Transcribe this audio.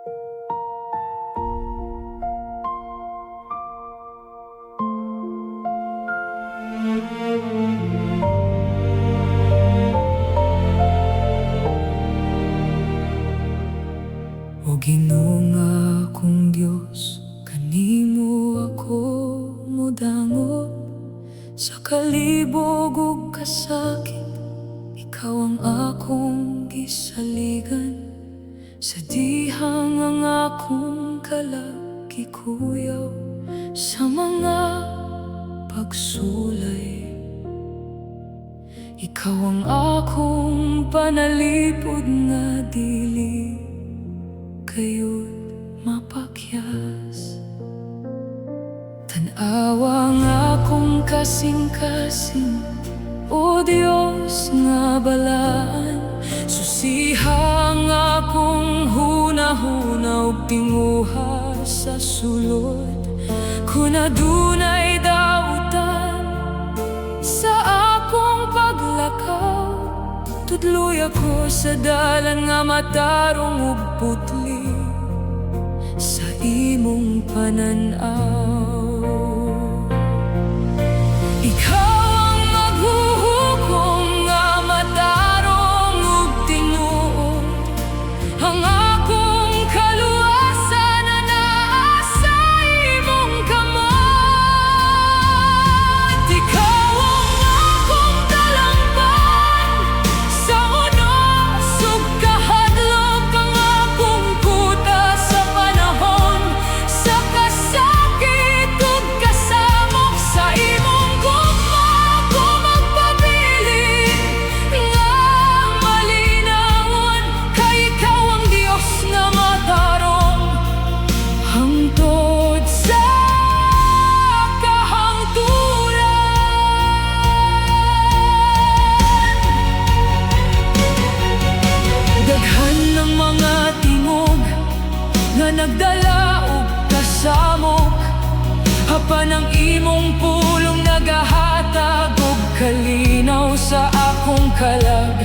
O Ginoo nga akong Dios, kanimo ako modangot. Sa kalibog ug kasakit, ikaw ang akong gisaligan. Sa dihang ang akong kalagikuyaw, sa mga pagsulay. Ikaw ang akong panalipod nga dili kayo't mapakyas. Tan-awa nga akong kasing-kasing, o Diyos nga balaan. Susiha nga akong huna-huna ug tinguha sa sulod. Kung adunay dautan sa akong paglakaw, tudloy ako sa dalan nga matarong ug putli sa imong pananaw. Ikaw ang maghuhukom nga matarong ug tinuod. Ang akong kaluwasan na naa sa imong kamot. Ikaw ang akong talangban sa unos ug kahadlok. Ang akong kuta sa panahon sa kasakit ug kasamok. Sa imong gugma ako magpabilin nga malinawon. Kay ikaw ang Dios nga matarong hangtod sa kahangturan. Daghan ng mga tingog nga nagdala og kasamok, hapan ang imong pulong nagahatag og kalinaw sa akong kalag.